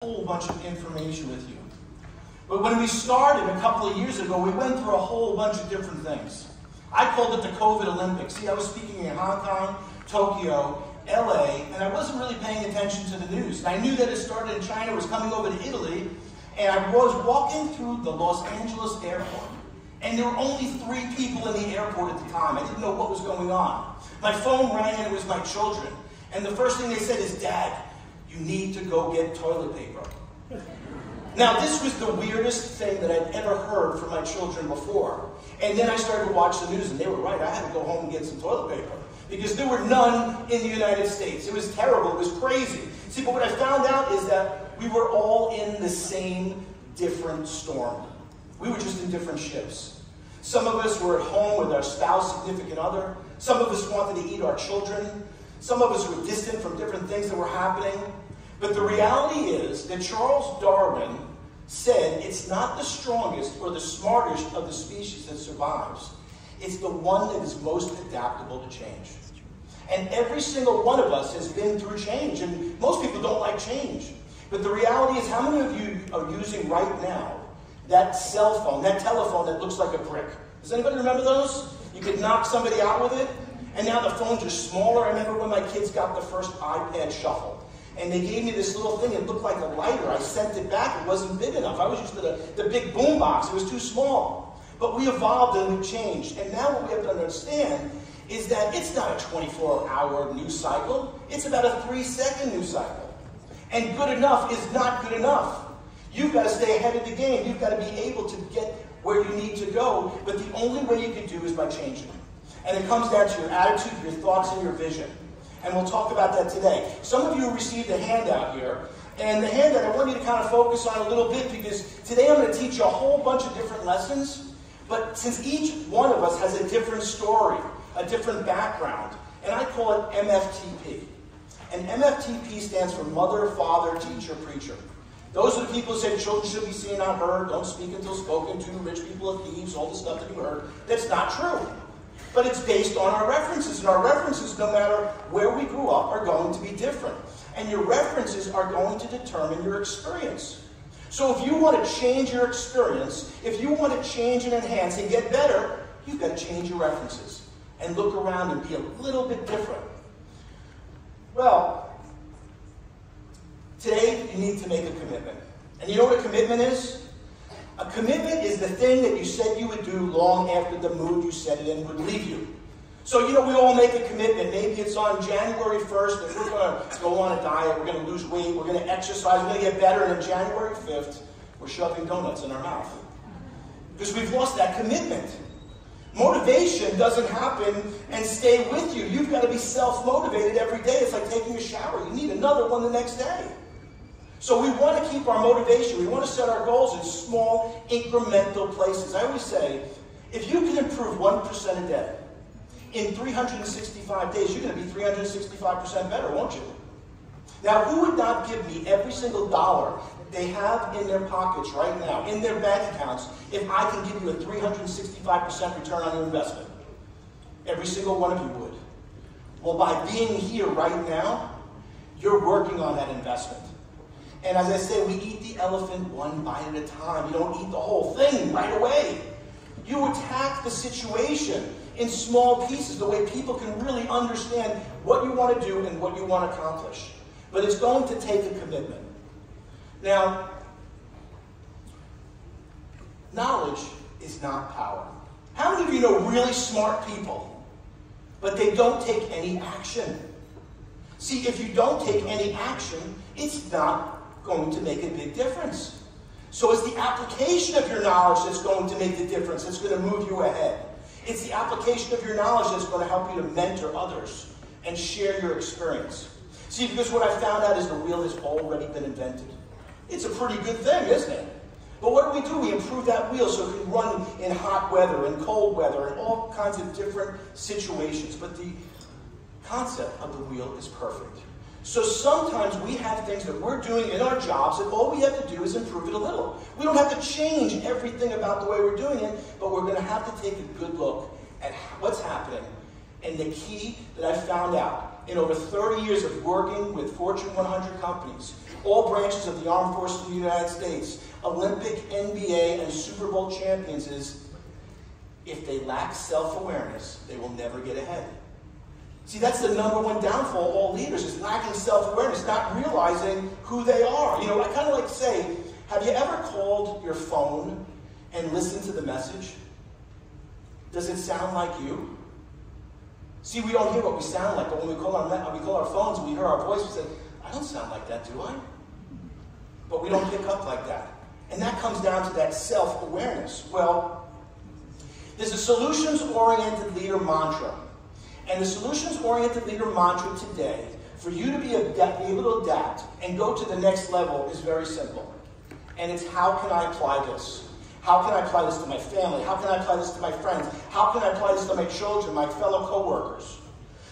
whole bunch of information with you. But when we started a couple of years ago, we went through a whole bunch of different things. I called it the COVID Olympics. See, I was speaking in Hong Kong, Tokyo, LA, and I wasn't really paying attention to the news. And I knew that it started in China, was coming over to Italy, and I was walking through the Los Angeles airport. And there were only 3 people in the airport at the time. I didn't know what was going on. My phone rang and it was my children. And the first thing they said is, "Dad, you need to go get toilet paper." Now, this was the weirdest thing that I'd ever heard from my children before. And then I started to watch the news, and they were right. I had to go home and get some toilet paper because there were none in the United States. It was terrible. It was crazy. See, but what I found out is that we were all in the same different storm. We were just in different ships. Some of us were at home with our spouse, significant other. Some of us wanted to eat our children. Some of us were distant from different things that were happening. But the reality is that Charles Darwin said it's not the strongest or the smartest of the species that survives. It's the one that is most adaptable to change. And every single one of us has been through change. And most people don't like change. But the reality is, how many of you are using right now that cell phone, that telephone that looks like a brick? Does anybody remember those? You could knock somebody out with it. And now the phones are smaller. I remember when my kids got the first iPad Shuffle. And they gave me this little thing. It looked like a lighter. I sent it back. It wasn't big enough. I was used to the big boom box. It was too small. But we evolved and we changed. And now what we have to understand is that it's not a 24-hour news cycle. It's about a 3-second news cycle. And good enough is not good enough. You've got to stay ahead of the game. You've got to be able to get where you need to go. But the only way you can do is by changing. And it comes down to your attitude, your thoughts, and your vision. And we'll talk about that today. Some of you received a handout here. And the handout, I want you to kind of focus on a little bit because today I'm going to teach you a whole bunch of different lessons. But since each one of us has a different story, a different background, and I call it MFTP. And MFTP stands for Mother, Father, Teacher, Preacher. Those are the people who say children should be seen, not heard, don't speak until spoken to, rich people are thieves, all the stuff that you heard. That's not true. But it's based on our references. And our references, no matter where we grew up, are going to be different. And your references are going to determine your experience. So if you want to change your experience, if you want to change and enhance and get better, you've got to change your references and look around and be a little bit different. Well, today you need to make a commitment. And you know what a commitment is? A commitment is the thing that you said you would do long after the mood you set it in would leave you. So, you know, we all make a commitment. Maybe it's on January 1st that we're going to go on a diet, we're going to lose weight, we're going to exercise, we're going to get better, and on January 5th, we're shoving donuts in our mouth. Because we've lost that commitment. Motivation doesn't happen and stay with you. You've got to be self-motivated every day. It's like taking a shower. You need another one the next day. So we want to keep our motivation. We want to set our goals in small, incremental places. I always say, if you can improve 1% a day, in 365 days, you're going to be 365% better, won't you? Now, who would not give me every single dollar they have in their pockets right now, in their bank accounts, if I can give you a 365% return on your investment? Every single one of you would. Well, by being here right now, you're working on that investment. And as I say, we eat the elephant one bite at a time. You don't eat the whole thing right away. You attack the situation in small pieces, the way people can really understand what you want to do and what you want to accomplish. But it's going to take a commitment. Now, knowledge is not power. How many of you know really smart people, but they don't take any action? See, if you don't take any action, it's not going to make a big difference. So it's the application of your knowledge that's going to make the difference. It's going to move you ahead. It's the application of your knowledge that's going to help you to mentor others and share your experience. See, because what I found out is the wheel has already been invented. It's a pretty good thing, isn't it? But what do? We improve that wheel so it can run in hot weather and cold weather and all kinds of different situations. But the concept of the wheel is perfect. So sometimes we have things that we're doing in our jobs and all we have to do is improve it a little. We don't have to change everything about the way we're doing it, but we're going to have to take a good look at what's happening. And the key that I found out in over 30 years of working with Fortune 100 companies all branches of the armed forces of the United States, Olympic, NBA, and Super Bowl champions, is if they lack self-awareness, they will never get ahead. See, that's the #1 downfall of all leaders, is lacking self-awareness, not realizing who they are. You know, I kind of like to say, have you ever called your phone and listened to the message? Does it sound like you? See, we don't hear what we sound like, but when we call our phones and we hear our voice, we say, I don't sound like that, do I? But we don't pick up like that. And that comes down to that self-awareness. Well, there's a solutions-oriented leader mantra. And the solutions-oriented leader mantra today, for you to be able to adapt and go to the next level, is very simple. And it's, how can I apply this? How can I apply this to my family? How can I apply this to my friends? How can I apply this to my children, my fellow co-workers?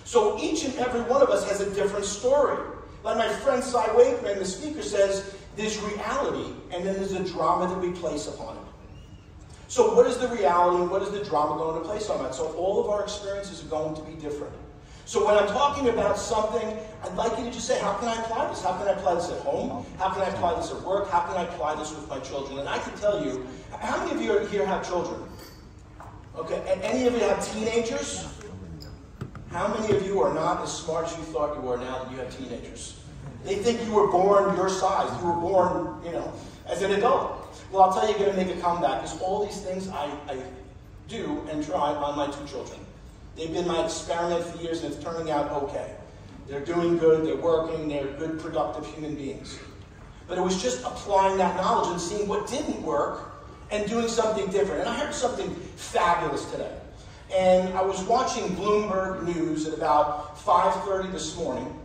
So each and every one of us has a different story. Like my friend Cy Wakeman, the speaker, says, there's reality, and then there's a drama that we place upon it. So what is the reality and what is the drama going to place on that? So all of our experiences are going to be different. So when I'm talking about something, I'd like you to just say, how can I apply this? How can I apply this at home? How can I apply this at work? How can I apply this with my children? And I can tell you, how many of you here have children? Okay, and any of you have teenagers? How many of you are not as smart as you thought you were now that you have teenagers? They think you were born your size. You were born, you know, as an adult. Well, I'll tell you, you're going to make a comeback, because all these things I do and try on my 2 children. They've been my experiment for years, and it's turning out okay. They're doing good, they're working, they're good, productive human beings. But it was just applying that knowledge and seeing what didn't work and doing something different. And I heard something fabulous today. And I was watching Bloomberg News at about 5:30 this morning,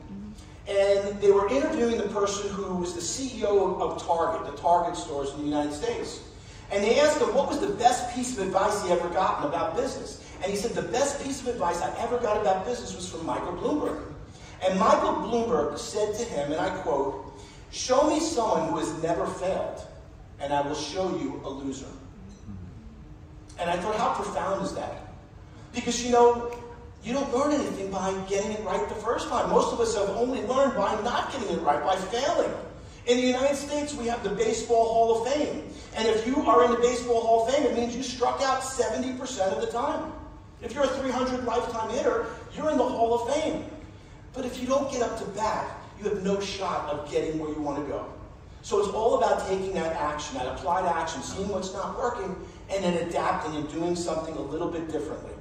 and they were interviewing the person who was the CEO of Target, the Target stores in the United States. And they asked him what was the best piece of advice he ever gotten about business. And he said, the best piece of advice I ever got about business was from Michael Bloomberg. And Michael Bloomberg said to him, and I quote, show me someone who has never failed, and I will show you a loser. And I thought, how profound is that? Because, you know, you don't learn anything by getting it right the first time. Most of us have only learned by not getting it right, by failing. In the United States, we have the Baseball Hall of Fame. And if you are in the Baseball Hall of Fame, it means you struck out 70% of the time. If you're a 300 lifetime hitter, you're in the Hall of Fame. But if you don't get up to bat, you have no shot of getting where you want to go. So it's all about taking that action, that applied action, seeing what's not working, and then adapting and doing something a little bit differently.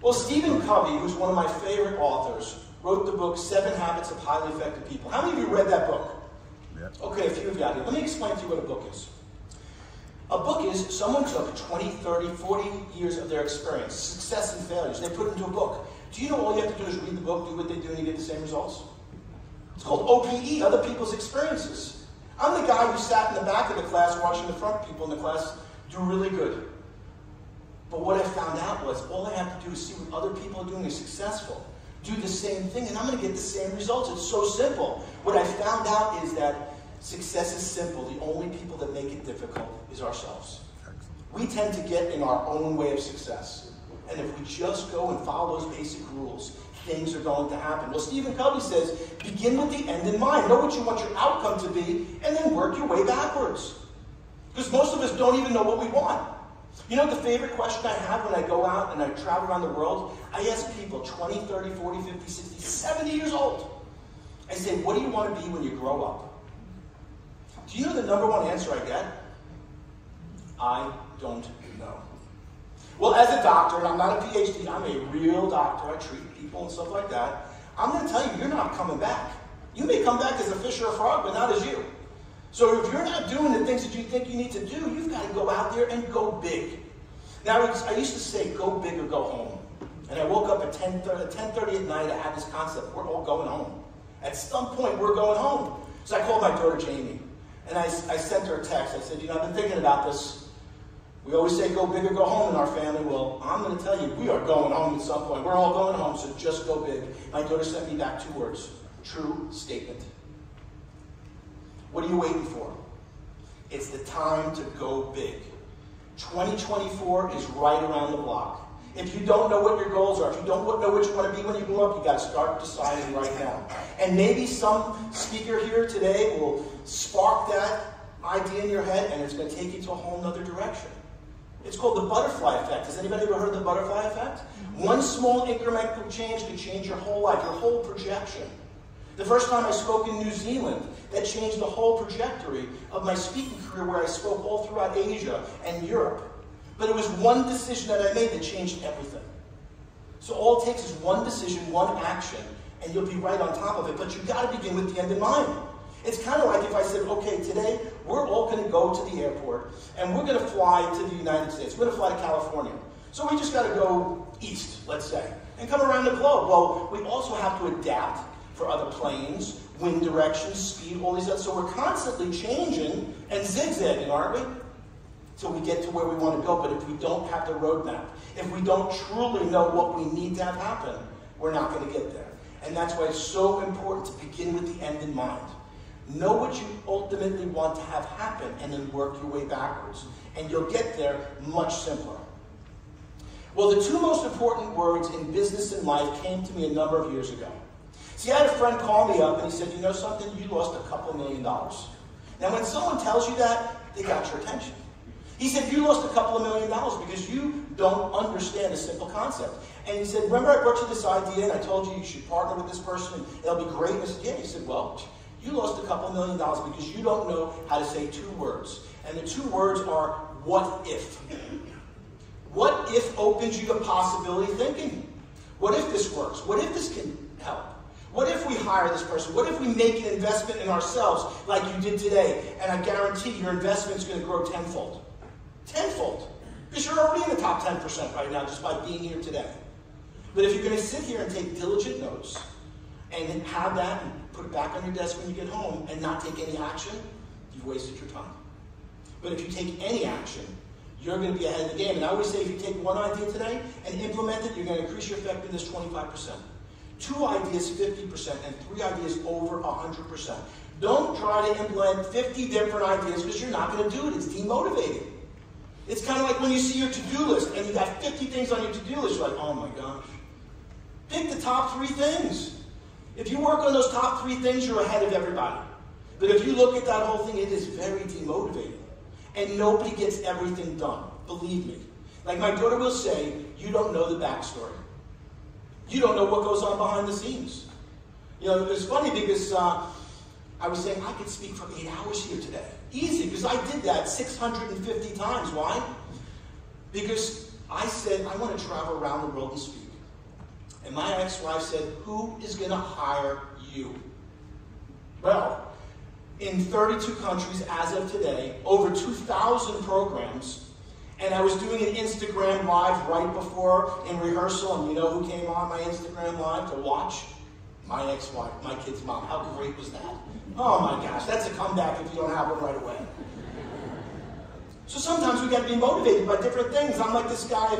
Well, Stephen Covey, who's one of my favorite authors, wrote the book 7 Habits of Highly Effective People. How many of you read that book? Yep. Okay, a few of you out here. Let me explain to you what a book is. A book is someone took 20, 30, 40 years of their experience, success and failures, and they put it into a book. Do you know all you have to do is read the book, do what they do, and you get the same results? It's called OPE, other people's experiences. I'm the guy who sat in the back of the class watching the front people in the class do really good. But what I found out was all I have to do is see what other people are doing is successful. Do the same thing, and I'm going to get the same results. It's so simple. What I found out is that success is simple. The only people that make it difficult is ourselves. We tend to get in our own way of success. And if we just go and follow those basic rules, things are going to happen. Well, Stephen Covey says, begin with the end in mind. Know what you want your outcome to be, and then work your way backwards. Because most of us don't even know what we want. You know the favorite question I have when I go out and I travel around the world? I ask people 20, 30, 40, 50, 60, 70 years old. I say, what do you want to be when you grow up? Do you know the #1 answer I get? I don't know. Well, as a doctor, and I'm not a PhD, I'm a real doctor. I treat people and stuff like that. I'm going to tell you, you're not coming back. You may come back as a fish or a frog, but not as you. So if you're not doing the things that you think you need to do, you've got to go out there and go big. Now, I used to say, go big or go home. And I woke up at 10:30 at night, I had this concept, we're all going home. At some point, we're going home. So I called my daughter, Jamie, and I sent her a text. I said, you know, I've been thinking about this. We always say go big or go home in our family. Well, I'm going to tell you, we are going home at some point. We're all going home, so just go big. My daughter sent me back 2 words, true statement. What are you waiting for? It's the time to go big. 2024 is right around the block. If you don't know what your goals are, if you don't know what you want to be when you grow up, you got to start deciding right now. And maybe some speaker here today will spark that idea in your head, and it's going to take you to a whole other direction. It's called the butterfly effect. Has anybody ever heard of the butterfly effect? One small incremental change can change your whole life, your whole projection. The first time I spoke in New Zealand, that changed the whole trajectory of my speaking career, where I spoke all throughout Asia and Europe. But it was one decision that I made that changed everything. So all it takes is one decision, one action, and you'll be right on top of it. But you've got to begin with the end in mind. It's kind of like if I said, okay, today we're all going to go to the airport and we're going to fly to the United States. We're going to fly to California. So we just got to go east, let's say, and come around the globe. Well, we also have to adapt for other planes, wind direction, speed, all these other. So we're constantly changing and zigzagging, aren't we? Till we get to where we want to go. But if we don't have the roadmap, if we don't truly know what we need to have happen, we're not going to get there. And that's why it's so important to begin with the end in mind. Know what you ultimately want to have happen and then work your way backwards. And you'll get there much simpler. Well, the two most important words in business and life came to me a number of years ago. See, I had a friend call me up and he said, you know something, you lost a couple $1 million. Now, when someone tells you that, they got your attention. He said, you lost a couple $1 million because you don't understand a simple concept. And he said, remember I brought you this idea and I told you you should partner with this person and it'll be great? And I said, yeah. He said, well, you lost a couple $1 million because you don't know how to say two words. And the two words are, what if? What if opens you to possibility thinking? What if this works? What if this can help? What if we hire this person? What if we make an investment in ourselves like you did today? And I guarantee your investment is going to grow tenfold. Tenfold. Because you're already in the top 10% right now just by being here today. But if you're going to sit here and take diligent notes and have that and put it back on your desk when you get home and not take any action, you've wasted your time. But if you take any action, you're going to be ahead of the game. And I always say if you take one idea today and implement it, you're going to increase your effectiveness 25%. 2 ideas, 50%, and 3 ideas over 100%. Don't try to implement 50 different ideas because you're not going to do it. It's demotivating. It's kind of like when you see your to-do list and you got 50 things on your to-do list, you're like, oh my gosh. Pick the top 3 things. If you work on those top 3 things, you're ahead of everybody. But if you look at that whole thing, it is very demotivating. And nobody gets everything done. Believe me. Like my daughter will say, you don't know the backstory. You don't know what goes on behind the scenes. You know, it's funny because I was saying I could speak for 8 hours here today. Easy, because I did that 650 times. Why? Because I said, I want to travel around the world and speak. And my ex-wife said, who is going to hire you? Well, in 32 countries as of today, over 2,000 programs, and I was doing an Instagram Live right before in rehearsal, and you know who came on my Instagram Live to watch? My ex-wife, my kid's mom. How great was that? Oh my gosh, that's a comeback if you don't have one right away. So sometimes we got to be motivated by different things. I'm like this guy,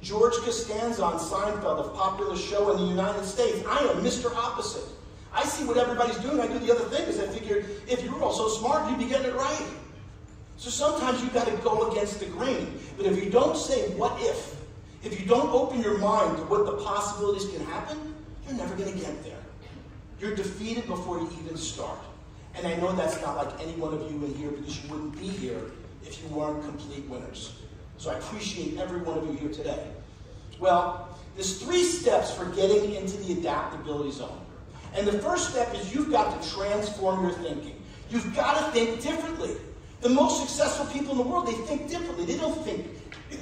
George Costanza on Seinfeld, a popular show in the United States. I am Mr. Opposite. I see what everybody's doing, I do the other thing, because I figured if you were all so smart, you'd be getting it right. So sometimes you've got to go against the grain. But if you don't say, what if you don't open your mind to what the possibilities can happen, you're never going to get there. You're defeated before you even start. And I know that's not like any one of you in here because you wouldn't be here if you weren't complete winners. So I appreciate every one of you here today. Well, there's 3 steps for getting into the adaptability zone. And the first step is you've got to transform your thinking. You've got to think differently. The most successful people in the world, they think differently. They don't think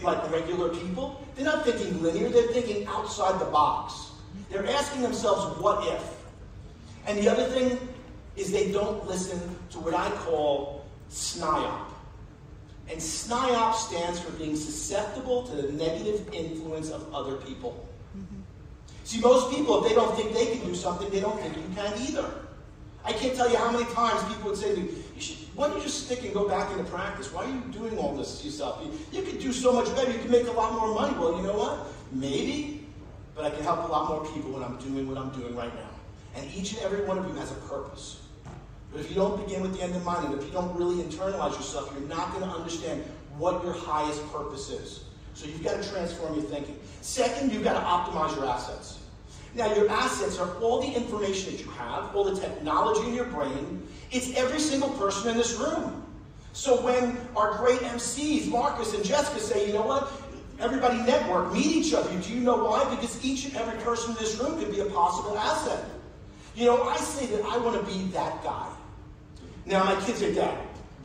like regular people. They're not thinking linear. They're thinking outside the box. They're asking themselves, what if? And the other thing is they don't listen to what I call SNIOP. And SNIOP stands for being susceptible to the negative influence of other people. See, most people, if they don't think they can do something, they don't think you can either. I can't tell you how many times people would say to me, why don't you just stick and go back into practice? Why are you doing all this to yourself? You could do so much better. You could make a lot more money. Well, you know what? Maybe, but I can help a lot more people when I'm doing what I'm doing right now. And each and every one of you has a purpose. But if you don't begin with the end in mind, and if you don't really internalize yourself, you're not going to understand what your highest purpose is. So you've got to transform your thinking. Second, you've got to optimize your assets. Now, your assets are all the information that you have, all the technology in your brain. It's every single person in this room. So when our great MCs, Marcus and Jessica, say, you know what, everybody network, meet each other. Do you know why? Because each and every person in this room could be a possible asset. You know, I say that I want to be that guy. Now, my kids say, Dad,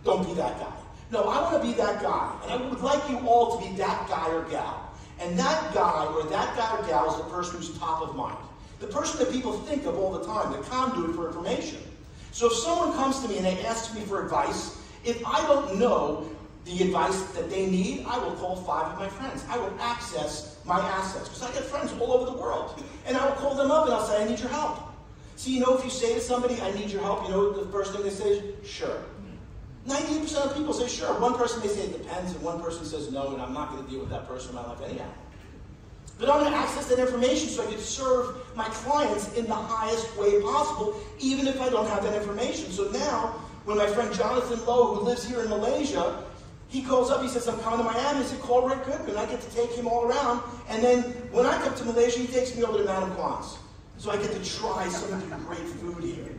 don't be that guy. No, I want to be that guy. And I would like you all to be that guy or gal. And that guy or gal is the person who's top of mind. The person that people think of all the time, the conduit for information. So if someone comes to me and they ask me for advice, if I don't know the advice that they need, I will call 5 of my friends. I will access my assets. Because I get friends all over the world. And I will call them up and I'll say, I need your help. See, you know, if you say to somebody, I need your help, you know the first thing they say is, sure. 98% of people say sure. One person may say it depends, and one person says no, and I'm not going to deal with that person in my life anyhow. But I'm going to access that information so I can serve my clients in the highest way possible, even if I don't have that information. So now, when my friend Jonathan Lowe, who lives here in Malaysia, he calls up, he says, I'm coming to Miami. He said, call Rick Goodman. I get to take him all around. And then when I come to Malaysia, he takes me over to Madam Kwan's. So I get to try some of the great food here.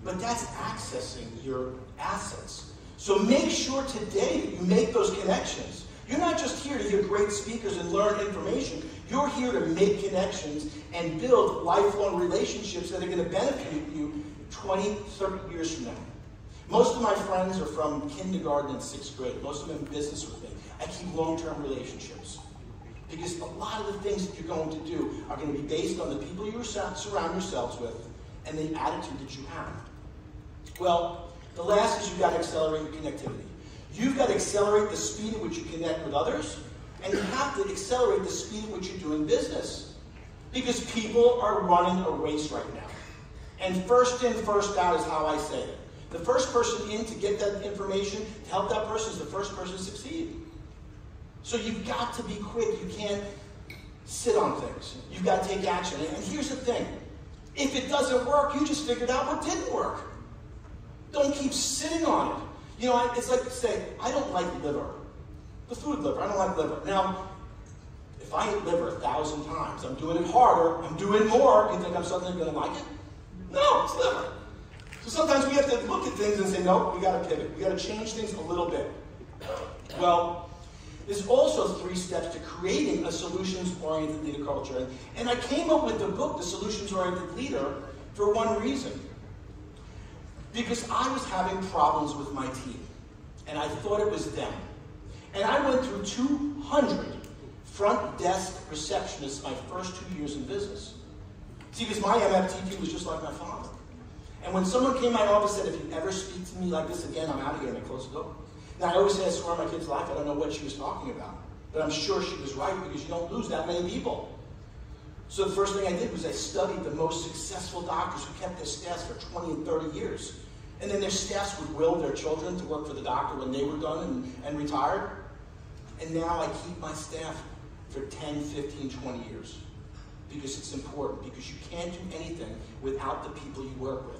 But that's accessing your assets. So make sure today that you make those connections. You're not just here to hear great speakers and learn information. You're here to make connections and build lifelong relationships that are going to benefit you 20, 30 years from now. Most of my friends are from kindergarten and 6th grade. Most of them in business with me. I keep long-term relationships. Because a lot of the things that you're going to do are going to be based on the people you surround yourselves with and the attitude that you have. Well, the last is you've got to accelerate your connectivity. You've got to accelerate the speed at which you connect with others, and you have to accelerate the speed at which you're doing business. Because people are running a race right now. And first in, first out is how I say it. The first person in to get that information, to help that person, is the first person to succeed. So you've got to be quick. You can't sit on things. You've got to take action. And here's the thing. If it doesn't work, you just figured out what didn't work. Don't keep sitting on it. You know, it's like saying, I don't like liver. The food liver, I don't like liver. Now, if I eat liver 1,000 times, I'm doing it harder, I'm doing more, you think I'm suddenly going to like it? No, it's liver. So sometimes we have to look at things and say, no, we got to pivot. We got to change things a little bit. Well, there's also 3 steps to creating a solutions-oriented leader culture. And I came up with the book, The Solutions-Oriented Leader, for one reason. Because I was having problems with my team. And I thought it was them. And I went through 200 front desk receptionists my first 2 years in business. See, because my MFTP was just like my father. And when someone came to my office and said, if you ever speak to me like this again, I'm out of here, and I closed the door. Now, I always say I swear on my kid's life, I don't know what she was talking about. But I'm sure she was right, because you don't lose that many people. So the first thing I did was I studied the most successful doctors who kept their staffs for 20 and 30 years. And then their staffs would will their children to work for the doctor when they were done and retired. And now I keep my staff for 10, 15, 20 years. Because it's important. Because you can't do anything without the people you work with.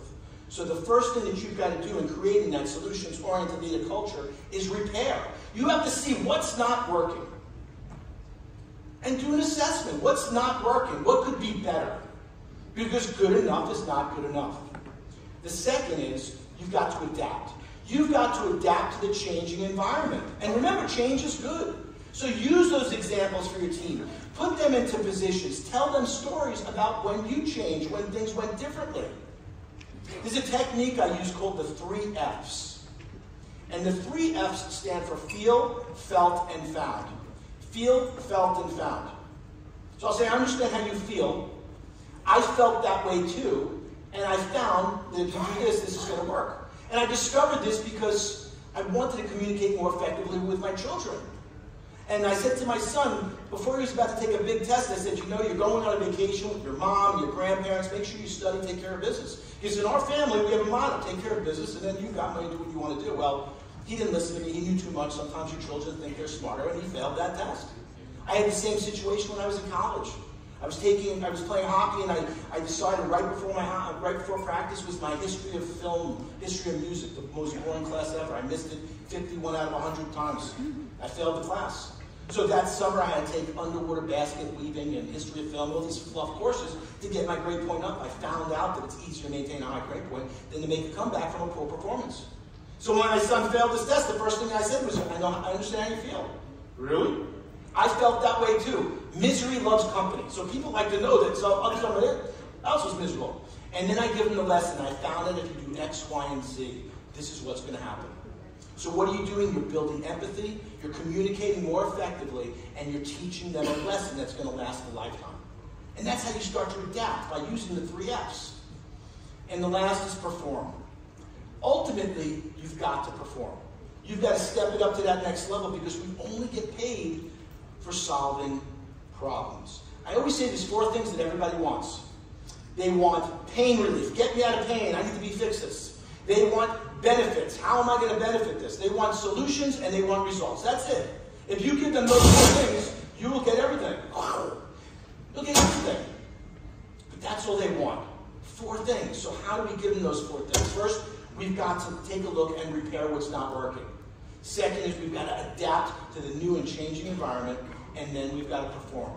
So the first thing that you've got to do in creating that solutions-oriented leader culture is repair. You have to see what's not working. And do an assessment. What's not working? What could be better? Because good enough is not good enough. The second is you've got to adapt. You've got to adapt to the changing environment. And remember, change is good. So use those examples for your team. Put them into positions. Tell them stories about when you changed, when things went differently. There's a technique I use called the 3 F's. And the 3 F's stand for feel, felt, and found. Feel, felt, and found. So I'll say, I understand how you feel. I felt that way too. And I found that if you do this, this is going to work. And I discovered this because I wanted to communicate more effectively with my children. And I said to my son, before he was about to take a big test, I said, you know, you're going on a vacation with your mom, your grandparents, make sure you study, take care of business. Because in our family, we have a motto, take care of business, and then you've got money to do what you want to do. Well, he didn't listen to me, he knew too much. Sometimes your children think they're smarter, and he failed that test. I had the same situation when I was in college. I was playing hockey, and I decided right before practice was my history of film, history of music, the most boring class ever. I missed it 51 out of 100 times. I failed the class. So that summer I had to take underwater basket weaving and history of film, all these fluff courses to get my grade point up. I found out that it's easier to maintain a high grade point than to make a comeback from a poor performance. So when my son failed this test, the first thing I said was, I understand how you feel. Really? I felt that way too. Misery loves company. So people like to know that somebody else was miserable. And then I give them the lesson. I found that if you do X, Y, and Z, this is what's going to happen. So what are you doing? You're building empathy, you're communicating more effectively, and you're teaching them a lesson that's going to last a lifetime. And that's how you start to adapt, by using the 3 F's. And the last is perform. Ultimately, you've got to perform. You've got to step it up to that next level because we only get paid for solving problems. I always say there's 4 things that everybody wants. They want pain relief. Get me out of pain. I need to be fixed this. They want benefits. How am I going to benefit this? They want solutions and they want results. That's it. If you give them those 4 things, you will get everything. You'll get everything. But that's all they want. 4 things. So how do we give them those 4 things? First, we've got to take a look and repair what's not working. Second is we've got to adapt to the new and changing environment, and then we've got to perform.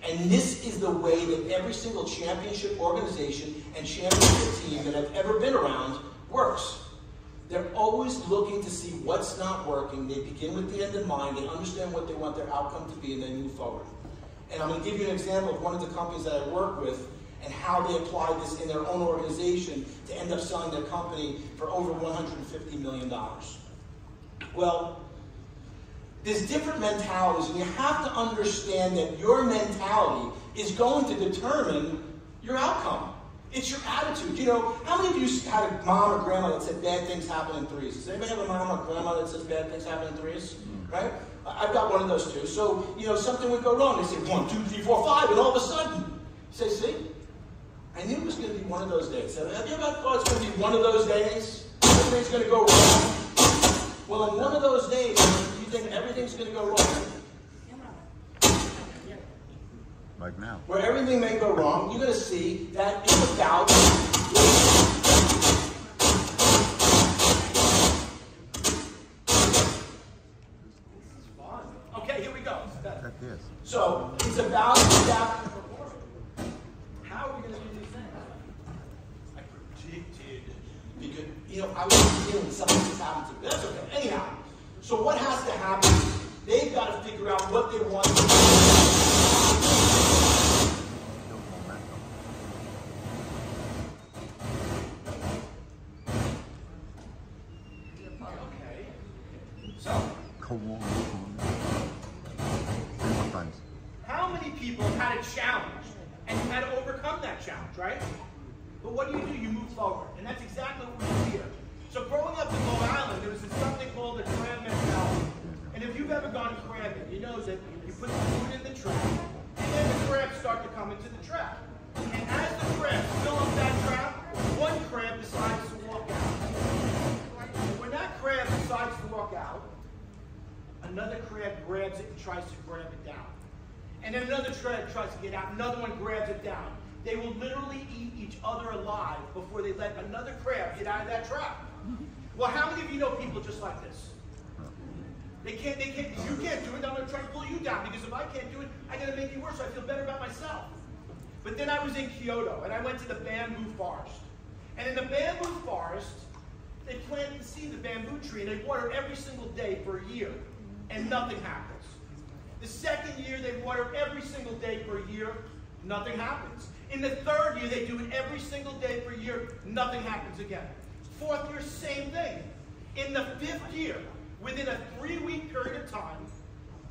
And this is the way that every single championship organization and championship team that I've ever been around works. They're always looking to see what's not working. They begin with the end in mind. They understand what they want their outcome to be, and they move forward. And I'm going to give you an example of one of the companies that I work with and how they applied this in their own organization to end up selling their company for over $150 million. Well, there's different mentalities, and you have to understand that your mentality is going to determine your outcome. It's your attitude. You know, how many of you had a mom or grandma that said bad things happen in threes? Does anybody have a mom or grandma that says bad things happen in threes? Right? I've got one of those too. So, you know, something would go wrong. They say 1, 2, 3, 4, 5, and all of a sudden, you say, see? I knew it was going to be one of those days. Have you ever thought it's going to be one of those days? Everything's going to go wrong? Well, in one of those days, you think everything's going to go wrong. Like now. Where everything may go wrong, you're going to see that it's about... Okay, here we go. So, it's about adapting. How are we going to do these things? I predicted. Because, you know, I was feeling something just happened to me. That's okay. Anyhow, so what has to happen? They've got to figure out what they want to do. How many people had a challenge and you had to overcome that challenge, right? But what do? You move forward. And that's exactly what we do here. So growing up in Long Island, there was something called the crab mentality. And if you've ever gone crabbing, you know that you put the food in the trap, and then the crabs start to come into the trap. And as the crabs fill up that trap, one crab decides to walk out. When that crab decides to walk out, another crab grabs it and tries to grab it down. And then another crab tries to get out, another one grabs it down. They will literally eat each other alive before they let another crab get out of that trap. Well, how many of you know people just like this? You can't do it, I'm going to try to pull you down, because if I can't do it, I'm going to make you worse, so I feel better about myself. But then I was in Kyoto, and I went to the bamboo forest. And in the bamboo forest, they planted the seed of the bamboo tree, and they water every single day for a year, and nothing happens. The second year, they water every single day for a year, nothing happens. In the third year, they do it every single day for a year, nothing happens again. Fourth year, same thing. In the 5th year, within a 3-week period of time,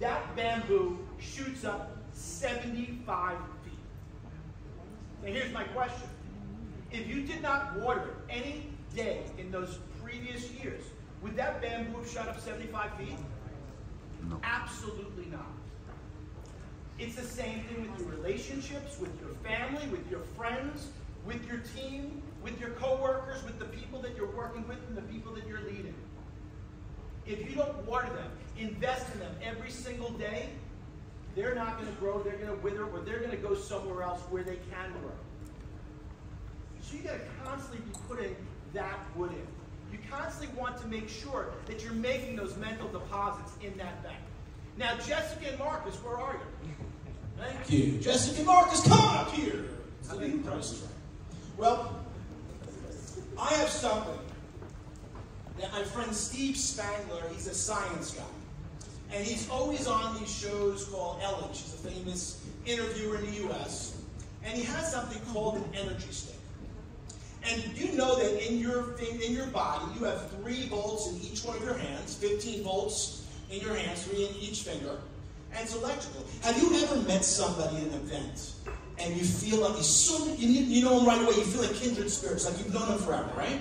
that bamboo shoots up 75 feet. Now here's my question. If you did not water it any day in those previous years, would that bamboo have shot up 75 feet? No. Absolutely not. It's the same thing with your relationships, with your family, with your friends, with your team, with your coworkers, with the people that you're working with and the people that you're leading. If you don't water them, invest in them every single day, they're not going to grow, they're going to wither, or they're going to go somewhere else where they can grow. So you got to constantly be putting that wood in. You constantly want to make sure that you're making those mental deposits in that bank. Now, Jessica and Marcus, where are you? Thank you. Jessica and Marcus, come on up here. Well, I have something that my friend Steve Spangler, he's a science guy. And he's always on these shows called Ellen. She's a famous interviewer in the U.S. And he has something called an energy stick. And you know that in your body, you have 3 volts in each one of your hands, 15 volts in your hands, 3 in each finger, and it's electrical. Have you ever met somebody at an event, and you feel like you know them right away, you feel like kindred spirits, like you've known them forever, right?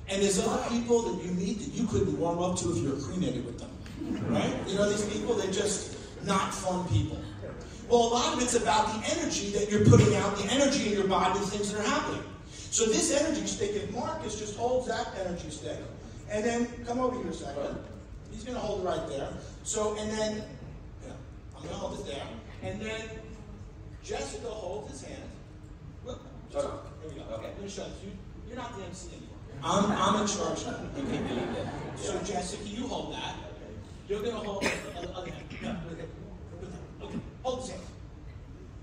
And there's other people that you meet that you couldn't warm up to if you were cremated with them, right? You know these people, they're just not fun people. Well, a lot of it's about the energy that you're putting out, the energy in your body, the things that are happening. So this energy stick, if Marcus just holds that energy stick, and then, come over here a second. He's going to hold it right there. So, and then, I'm going to hold it there. And then, Jessica holds his hand. Whoop. Here we go. Okay. I'm going to show you. You're not the MC anymore. I'm in charge now. So, Jessica, you hold that. You're going to hold the other hand. Okay. Hold his hand.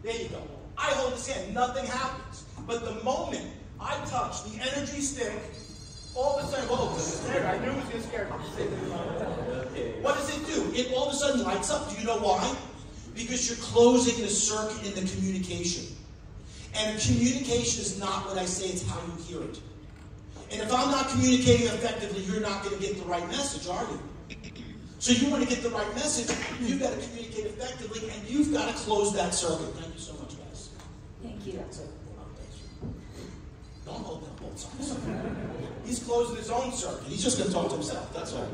There you go. I hold his hand. Nothing happens. But the moment I touch the energy stick, all of a sudden, I knew it was going to scare me. What does it do? It all of a sudden lights up. Do you know why? Because you're closing the circuit in the communication. And communication is not what I say, it's how you hear it. And if I'm not communicating effectively, you're not going to get the right message, are you? So you want to get the right message, you've got to communicate effectively, and you've got to close that circuit. Thank you so much, guys. Thank you. Don't hold down both sides. He's closing his own circuit. He's just going to talk to himself. That's all.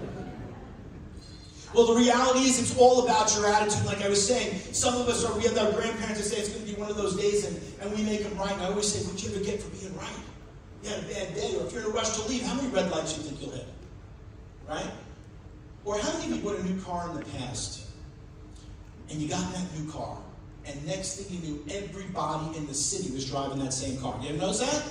Well, the reality is it's all about your attitude. Like I was saying, some of us we have our grandparents that say it's going to be one of those days and we make them right. And I always say, what'd you ever get for being right? You had a bad day, or if you're in a rush to leave, how many red lights do you think you'll hit? Right? Or how many of you bought a new car in the past and you got in that new car and next thing you knew, everybody in the city was driving that same car? You ever notice that?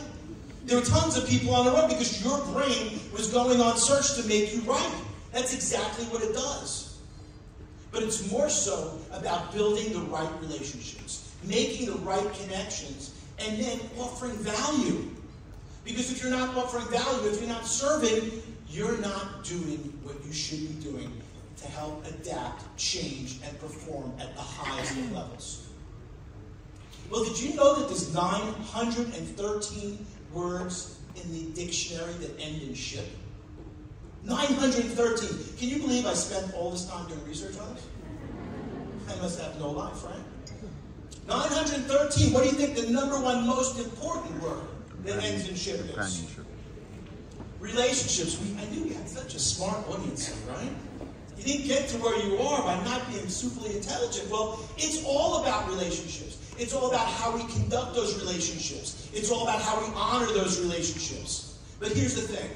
There were tons of people on the road because your brain was going on search to make you right. That's exactly what it does. But it's more so about building the right relationships, making the right connections, and then offering value. Because if you're not offering value, if you're not serving, you're not doing what you should be doing to help adapt, change, and perform at the highest of levels. Well, did you know that there's 913 words in the dictionary that end in ship? 913. Can you believe I spent all this time doing research on this? I must have no life, right? 913. What do you think the #1 most important word that ends in ship is? Companionship. Relationships. I knew we had such a smart audience here, right? You didn't get to where you are by not being superly intelligent. Well, it's all about relationships. It's all about how we conduct those relationships. It's all about how we honor those relationships. But here's the thing.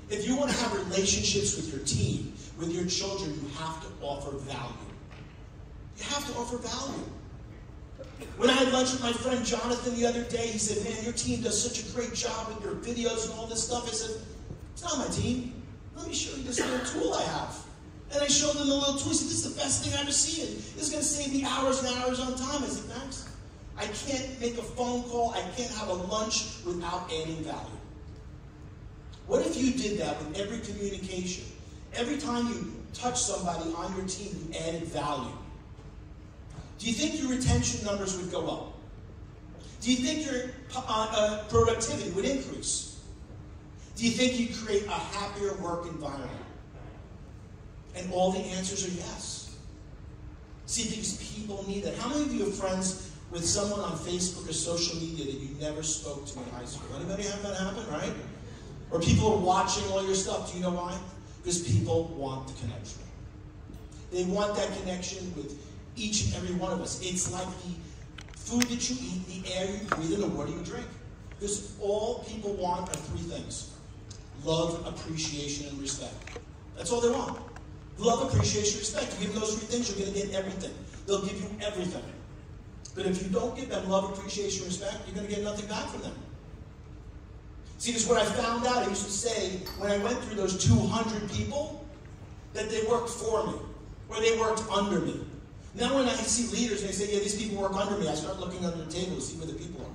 If you want to have relationships with your team, with your children, you have to offer value. You have to offer value. When I had lunch with my friend Jonathan the other day, he said, man, your team does such a great job with your videos and all this stuff. I said, it's not my team. Let me show you this little tool I have. And I showed him the little tool. He said, this is the best thing I've ever seen. This is going to save me hours and hours on time. I said, thanks. I can't make a phone call. I can't have a lunch without adding value. What if you did that with every communication? Every time you touch somebody on your team, you added value. Do you think your retention numbers would go up? Do you think your productivity would increase? Do you think you'd create a happier work environment? And all the answers are yes. See, these people need that. How many of you are friends with someone on Facebook or social media that you never spoke to in high school? Anybody have that happen, right? Or people are watching all your stuff. Do you know why? Because people want the connection. They want that connection with each and every one of us. It's like the food that you eat, the air you breathe, and the water you drink. Because all people want are 3 things. Love, appreciation, and respect. That's all they want. Love, appreciation, respect. You give them those 3 things, you're going to get everything. They'll give you everything. But if you don't give them love, appreciation, respect, you're going to get nothing back from them. See, this is what I found out. I used to say, when I went through those 200 people, that they worked for me. or they worked under me. Now when I see leaders and they say, yeah, these people work under me, I start looking under the table to see where the people are.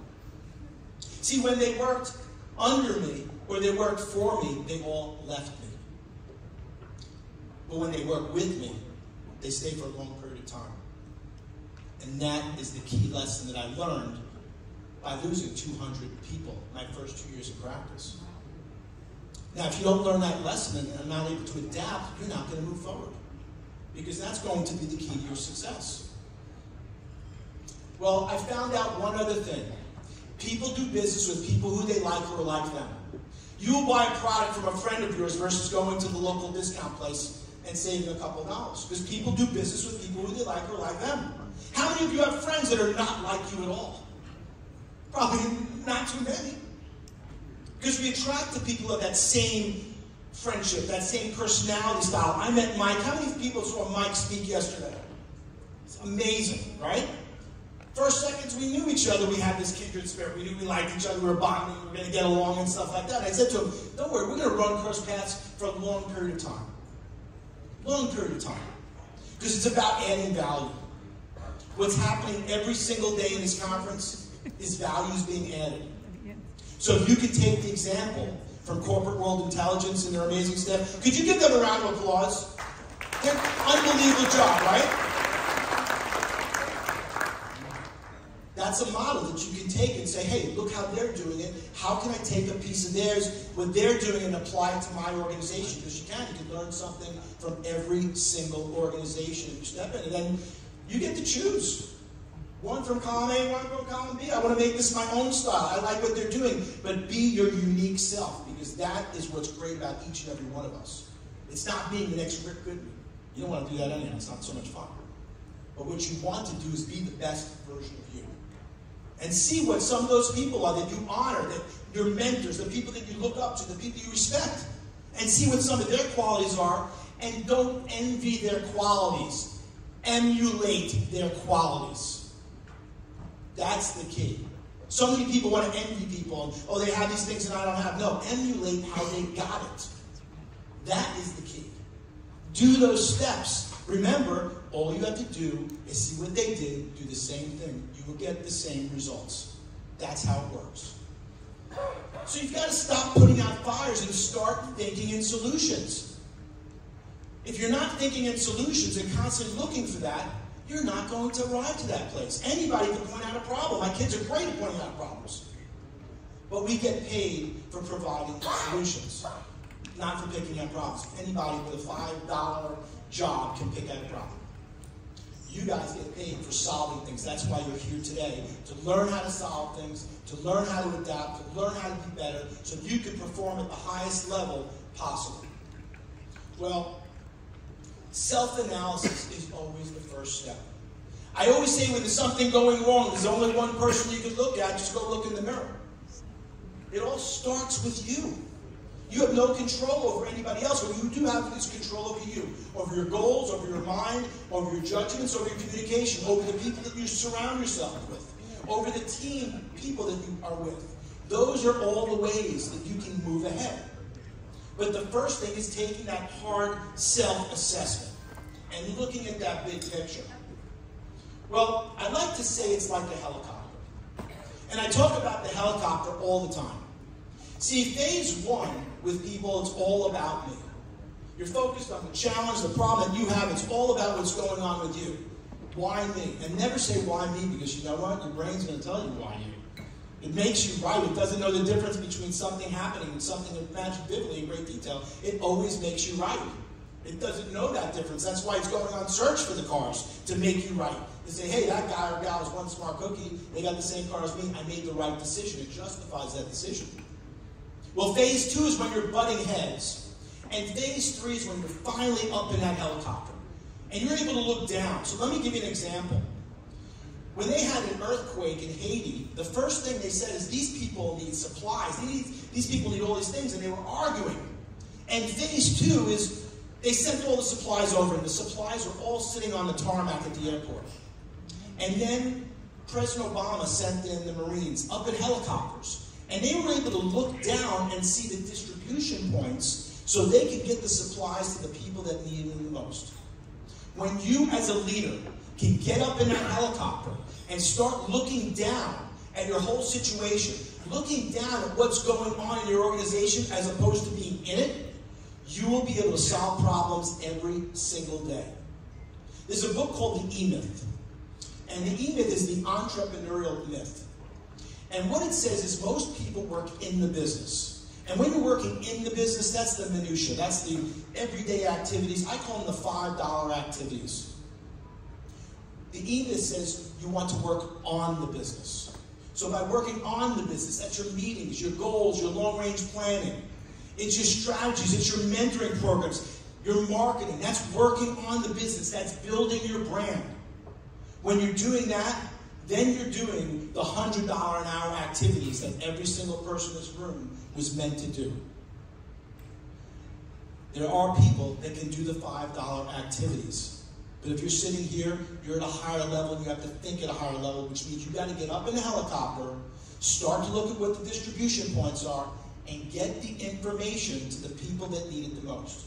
See, when they worked under me, or they worked for me, they all left me. But when they work with me, they stay for a long period of time. And that is the key lesson that I learned by losing 200 people my first 2 years of practice. Now, if you don't learn that lesson and are not able to adapt, you're not going to move forward. Because that's going to be the key to your success. Well, I found out one other thing. People do business with people who they like or like them. You will buy a product from a friend of yours versus going to the local discount place and saving a couple of dollars. Because people do business with people who they like or like them. How many of you have friends that are not like you at all? Probably not too many. Because we attract the people of that same friendship, that same personality style. I met Mike. How many people saw Mike speak yesterday? It's amazing, right? First seconds we knew each other, we had this kindred spirit. We knew we liked each other, we were bonding, we were going to get along and stuff like that. And I said to him, don't worry, we're going to run cross paths for a long period of time. Long period of time. Because it's about adding value. What's happening every single day in this conference is values being added. So if you could take the example from Corporate World Intelligence and their amazing staff, could you give them a round of applause? They're an unbelievable job, right? That's a model that you can take and say, hey, look how they're doing it. How can I take a piece of theirs, what they're doing, and apply it to my organization? Because you can learn something from every single organization you step in. And then you get to choose. One from column A, one from column B. I want to make this my own style. I like what they're doing. But be your unique self, because that is what's great about each and every one of us. It's not being the next Rick Goodman. You don't want to do that anyhow. It's not so much fun. But what you want to do is be the best version of you. And see what some of those people are that you honor, that your mentors, the people that you look up to, the people you respect. And see what some of their qualities are, and don't envy their qualities. Emulate their qualities. That's the key. So many people want to envy people, and, oh, they have these things and I don't have. No, emulate how they got it. That is the key. Do those steps. Remember, all you have to do is see what they did, do the same thing. You will get the same results. That's how it works. So you've got to stop putting out fires and start thinking in solutions. If you're not thinking in solutions and constantly looking for that, you're not going to arrive to that place. Anybody can point out a problem. My kids are great at pointing out problems. But we get paid for providing solutions, not for picking out problems. Anybody with a $5 job can pick out a problem. You guys get paid for solving things. That's why you're here today, to learn how to solve things, to learn how to adapt, to learn how to be better, so you can perform at the highest level possible. Well, self-analysis is always the first step. I always say when there's something going wrong, there's only one person you can look at, just go look in the mirror. It all starts with you. You have no control over anybody else. What you do have is control over you, over your goals, over your mind, over your judgments, over your communication, over the people that you surround yourself with, over the team people that you are with. Those are all the ways that you can move ahead. But the first thing is taking that hard self-assessment and looking at that big picture. Well, I like to say it's like a helicopter. And I talk about the helicopter all the time. See, phase one with people, it's all about me. You're focused on the challenge, the problem that you have. It's all about what's going on with you. Why me? And never say why me, because you know what? Your brain's going to tell you why you. It makes you right. It doesn't know the difference between something happening and something imagined vividly in great detail. It always makes you right. It doesn't know that difference. That's why it's going on search for the cars, to make you right. To say, hey, that guy or gal is one smart cookie. They got the same car as me. I made the right decision. It justifies that decision. Well, phase two is when you're butting heads. And phase three is when you're finally up in that helicopter. And you're able to look down. So let me give you an example. When they had an earthquake in Haiti, the first thing they said is these people need supplies. These people need all these things, and they were arguing. And phase two is they sent all the supplies over, and the supplies were all sitting on the tarmac at the airport. And then President Obama sent in the Marines up in helicopters. And they were able to look down and see the distribution points so they could get the supplies to the people that needed them the most. When you as a leader can get up in that helicopter and start looking down at your whole situation, looking down at what's going on in your organization as opposed to being in it, you will be able to solve problems every single day. There's a book called The E-Myth. And the E-Myth is the entrepreneurial myth. And what it says is most people work in the business. And when you're working in the business, that's the minutia. That's the everyday activities. I call them the $5 activities. The E-Myth says you want to work on the business. So by working on the business, that's your meetings, your goals, your long-range planning. It's your strategies, it's your mentoring programs, your marketing. That's working on the business. That's building your brand. When you're doing that, then you're doing the $100 an hour activities that every single person in this room was meant to do. There are people that can do the $5 activities. But if you're sitting here, you're at a higher level, and you have to think at a higher level, which means you've got to get up in a helicopter, start to look at what the distribution points are, and get the information to the people that need it the most.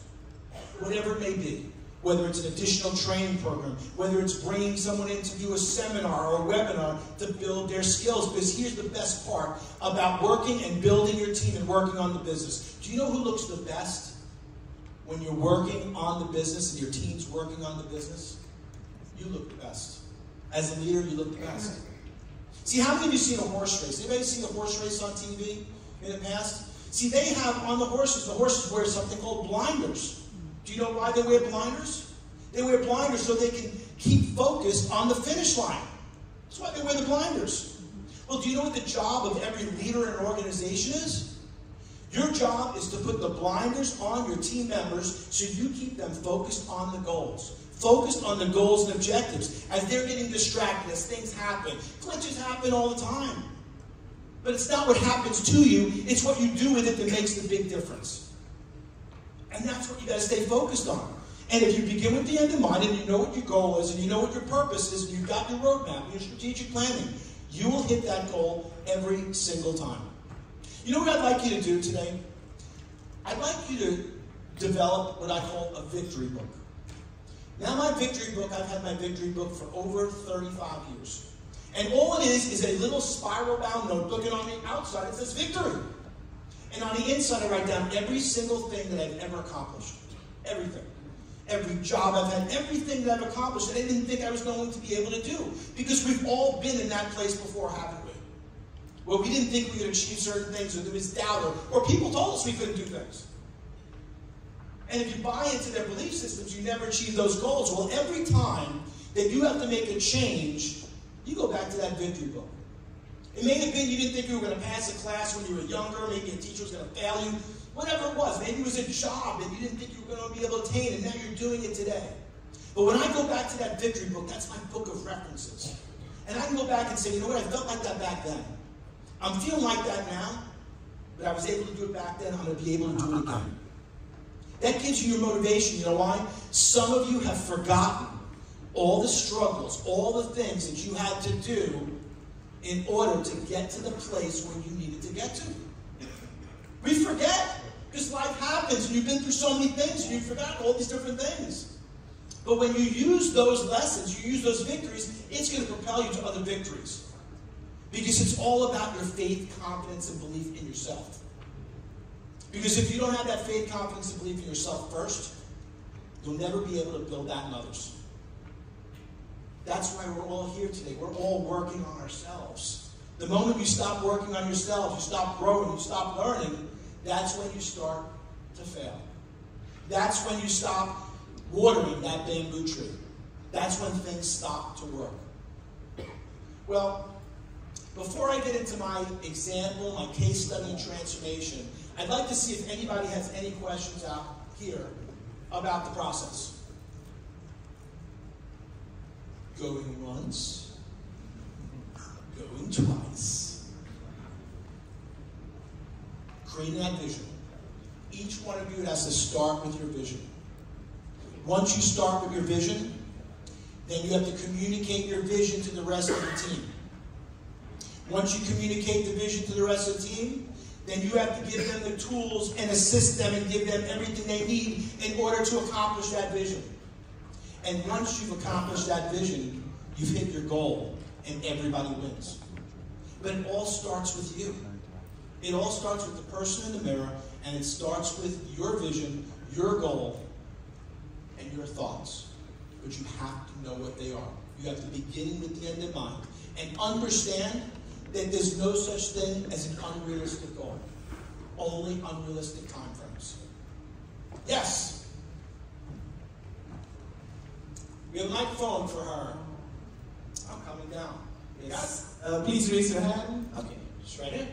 Whatever it may be. Whether it's an additional training program, whether it's bringing someone in to do a seminar or a webinar to build their skills. Because here's the best part about working and building your team and working on the business. Do you know who looks the best when you're working on the business and your team's working on the business? You look the best. As a leader, you look the best. See, how many of you seen a horse race? Anybody seen a horse race on TV in the past? See, they have on the horses wear something called blinders. Do you know why they wear blinders? They wear blinders so they can keep focused on the finish line. That's why they wear the blinders. Well, do you know what the job of every leader in an organization is? Your job is to put the blinders on your team members so you keep them focused on the goals. Focused on the goals and objectives. As they're getting distracted, as things happen. Glitches happen all the time. But it's not what happens to you, it's what you do with it that makes the big difference. And that's what you got to stay focused on. And if you begin with the end in mind, and you know what your goal is, and you know what your purpose is, and you've got your roadmap, your strategic planning, you will hit that goal every single time. You know what I'd like you to do today? I'd like you to develop what I call a victory book. Now my victory book, I've had my victory book for over 35 years. And all it is a little spiral-bound notebook, and on the outside it says victory. And on the inside, I write down every single thing that I've ever accomplished. Everything. Every job I've had, everything that I've accomplished that I didn't think I was going to be able to do. Because we've all been in that place before, haven't we? Where we didn't think we could achieve certain things, or there was doubt, or people told us we couldn't do things. And if you buy into their belief systems, you never achieve those goals. Well, every time that you have to make a change, you go back to that victory book. It may have been you didn't think you were going to pass a class when you were younger. Maybe a teacher was going to fail you. Whatever it was. Maybe it was a job that you didn't think you were going to be able to attain, and now you're doing it today. But when I go back to that victory book, that's my book of references. And I can go back and say, you know what, I felt like that back then. I'm feeling like that now, but I was able to do it back then. I'm going to be able to do it again. That gives you your motivation. You know why? Some of you have forgotten all the struggles, all the things that you had to do in order to get to the place where you needed to get to. We forget, because life happens, and you've been through so many things, and you've forgotten all these different things. But when you use those lessons, you use those victories, it's going to propel you to other victories. Because it's all about your faith, confidence, and belief in yourself. Because if you don't have that faith, confidence, and belief in yourself first, you'll never be able to build that in others. That's why we're all here today. We're all working on ourselves. The moment you stop working on yourself, you stop growing, you stop learning, that's when you start to fail. That's when you stop watering that bamboo tree. That's when things stop to work. Well, before I get into my example, my case study and transformation, I'd like to see if anybody has any questions out here about the process. Going once, going twice. Creating that vision. Each one of you has to start with your vision. Once you start with your vision, then you have to communicate your vision to the rest of the team. Once you communicate the vision to the rest of the team, then you have to give them the tools and assist them and give them everything they need in order to accomplish that vision. And once you've accomplished that vision, you've hit your goal, and everybody wins. But it all starts with you. It all starts with the person in the mirror, and it starts with your vision, your goal, and your thoughts. But you have to know what they are. You have the beginning with the end in mind. And understand that there's no such thing as an unrealistic goal. Only unrealistic time frames. Yes? We have a microphone for her. I'm coming down. Yes. Please raise your hand. Okay, just right here.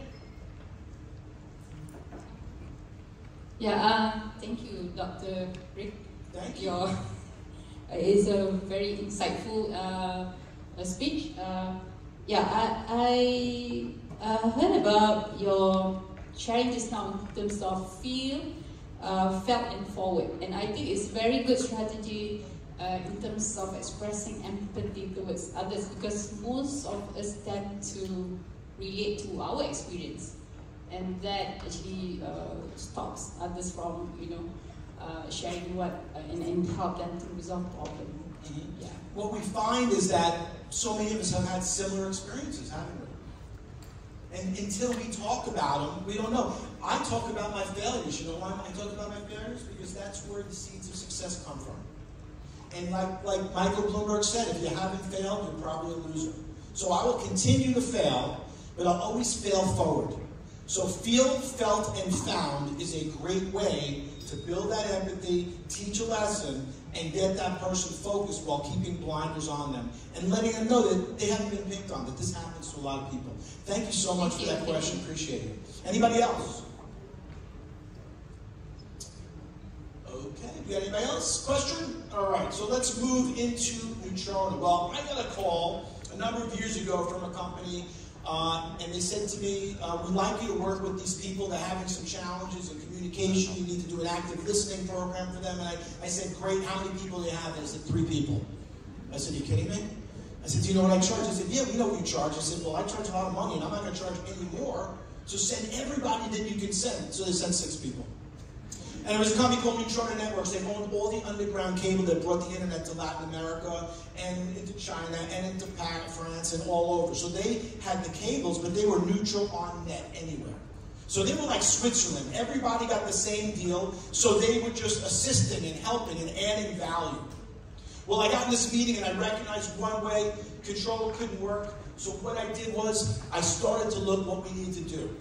Yeah, thank you, Dr. Rick. Thank you. It's a very insightful speech. I heard about your sharing just now in terms of feel, felt, and forward. And I think it's a very good strategy in terms of expressing empathy towards others, because most of us tend to relate to our experience, and that actually stops others from, sharing what and help them to resolve problems. Mm-hmm. Yeah. What we find is that so many of us have had similar experiences, haven't we? And until we talk about them, we don't know. I talk about my failures. You know why I talk about my failures? Because that's where the seeds of success come from. And like Michael Bloomberg said, if you haven't failed, you're probably a loser. So I will continue to fail, but I'll always fail forward. So feel, felt, and found is a great way to build that empathy, teach a lesson, and get that person focused while keeping blinders on them and letting them know that they haven't been picked on, that this happens to a lot of people. Thank you so much for that question. Appreciate it. Anybody else? Okay. You got anybody else? Question? All right. So let's move into Neutrona. Well, I got a call a number of years ago from a company, and they said to me, we'd like you to work with these people that are having some challenges in communication. You need to do an active listening program for them. And I said, great, how many people do you have? And they said, 3 people. I said, are you kidding me? I said, do you know what I charge? I said, yeah, we know what you charge. I said, well, I charge a lot of money, and I'm not going to charge any more. So send everybody that you can send. So they sent 6 people. And there was a company called Neutrona Networks. They owned all the underground cable that brought the internet to Latin America and into China and into France and all over. So they had the cables, but they were neutral on net anywhere. So they were like Switzerland. Everybody got the same deal, so they were just assisting and helping and adding value. Well, I got in this meeting and I recognized one way control couldn't work. So what I did was I started to look what we needed to do.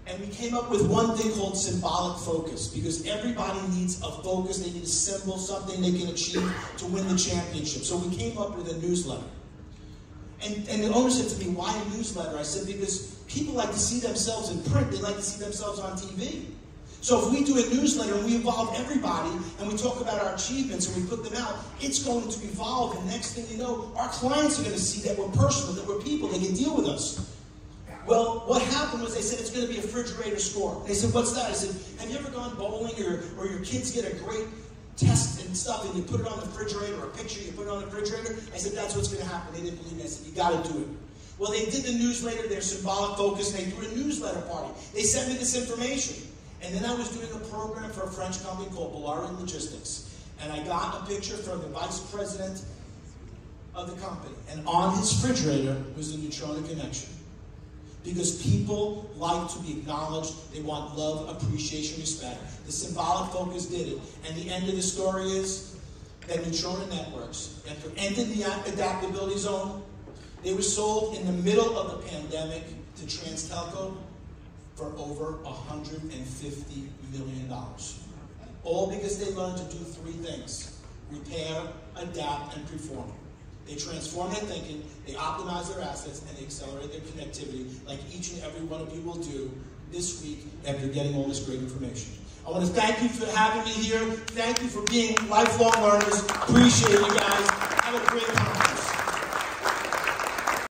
And we came up with one thing called symbolic focus, because everybody needs a focus. They need a symbol, something they can achieve to win the championship. So we came up with a newsletter. And the owner said to me, why a newsletter? I said, because people like to see themselves in print. They like to see themselves on TV. So if we do a newsletter and we involve everybody and we talk about our achievements and we put them out, it's going to evolve. And next thing you know, our clients are going to see that we're personal, that we're people, they can deal with us. Well, what happened was they said it's going to be a refrigerator score. They said, what's that? I said, have you ever gone bowling or your kids get a great test and stuff and you put it on the refrigerator, or a picture, you put it on the refrigerator? I said, that's what's going to happen. They didn't believe me. I said, you got to do it. Well, they did the newsletter, their symbolic focus, and they threw a newsletter party. They sent me this information. And then I was doing a program for a French company called Bollard Logistics. And I got a picture from the vice president of the company. And on his refrigerator was the Neutrona connection. Because people like to be acknowledged. They want love, appreciation, respect. The symbolic focus did it. And the end of the story is that Neutrona Networks, after ending the adaptability zone, they were sold in the middle of the pandemic to Trans-Telco for over $150 million. All because they learned to do 3 things: repair, adapt, and perform. They transform their thinking, they optimize their assets, and they accelerate their connectivity, like each and every one of you will do this week after getting all this great information. I want to thank you for having me here. Thank you for being lifelong learners. Appreciate you guys. Have a great conference.